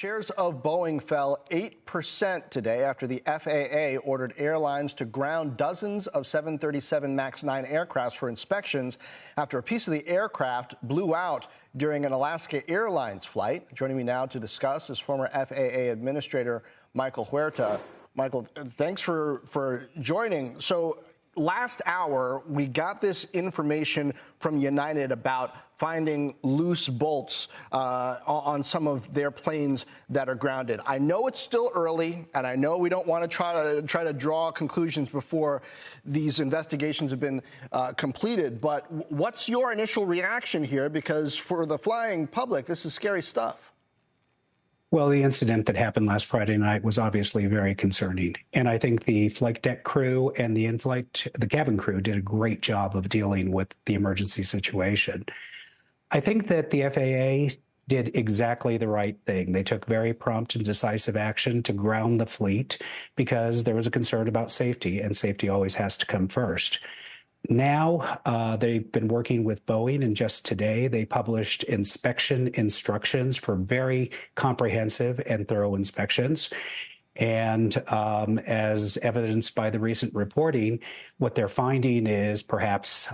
Shares of Boeing fell 8% today after the FAA ordered airlines to ground dozens of 737 MAX 9 aircrafts for inspections after a piece of the aircraft blew out during an Alaska Airlines flight. Joining me now to discuss is former FAA Administrator Michael Huerta. Michael, thanks for joining. So last hour, we got this information from United about finding loose bolts on some of their planes that are grounded. I know it's still early, and I know we don't want to try to draw conclusions before these investigations have been completed. But what's your initial reaction here? Because for the flying public, this is scary stuff. Well, the incident that happened last Friday night was obviously very concerning. And I think the flight deck crew and the cabin crew did a great job of dealing with the emergency situation. I think that the FAA did exactly the right thing. They took very prompt and decisive action to ground the fleet because there was a concern about safety, and safety always has to come first. Now, they've been working with Boeing, and just today they published inspection instructions for very comprehensive and thorough inspections. And as evidenced by the recent reporting, what they're finding is perhaps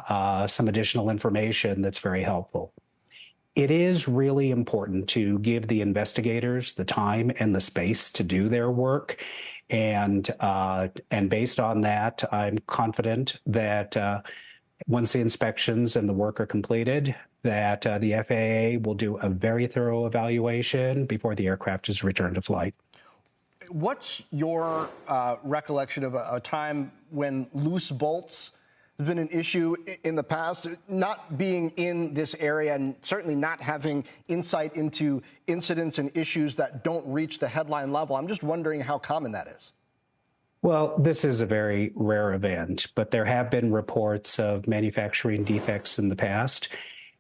some additional information that's very helpful. It is really important to give the investigators the time and the space to do their work. And based on that, I'm confident that once the inspections and the work are completed, that the FAA will do a very thorough evaluation before the aircraft is returned to flight. What's your recollection of a time when loose bolts has been an issue in the past, not being in this area and certainly not having insight into incidents and issues that don't reach the headline level? I'm just wondering how common that is. Well, this is a very rare event, but there have been reports of manufacturing defects in the past.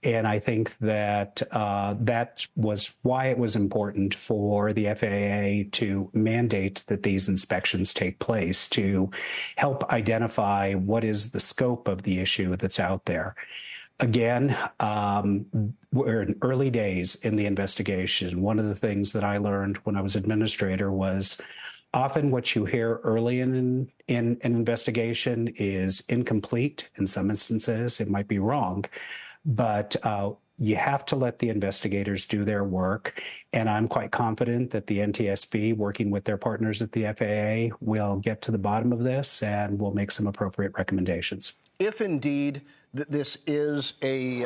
And I think that that was why it was important for the FAA to mandate that these inspections take place to help identify what is the scope of the issue that's out there. Again, we're in early days in the investigation. One of the things that I learned when I was administrator was often what you hear early in an investigation is incomplete. In some instances, it might be wrong. But you have to let the investigators do their work. And I'm quite confident that the NTSB, working with their partners at the FAA, will get to the bottom of this and will make some appropriate recommendations. If indeed this is a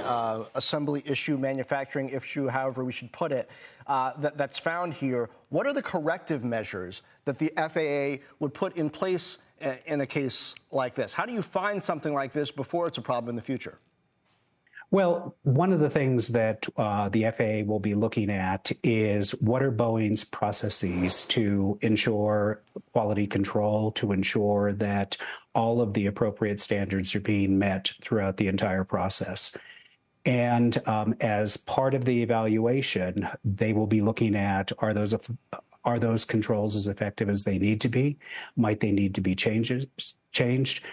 assembly issue, manufacturing issue, however we should put it, that's found here, what are the corrective measures that the FAA would put in place in a case like this? How do you find something like this before it's a problem in the future? Well, one of the things that the FAA will be looking at is what are Boeing's processes to ensure quality control, to ensure that all of the appropriate standards are being met throughout the entire process. And as part of the evaluation, they will be looking at are those controls as effective as they need to be? Might they need to be changed?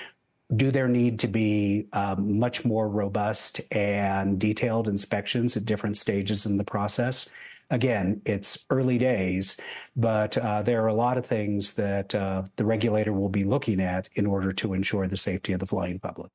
Do there need to be much more robust and detailed inspections at different stages in the process? Again, it's early days, but there are a lot of things that the regulator will be looking at in order to ensure the safety of the flying public.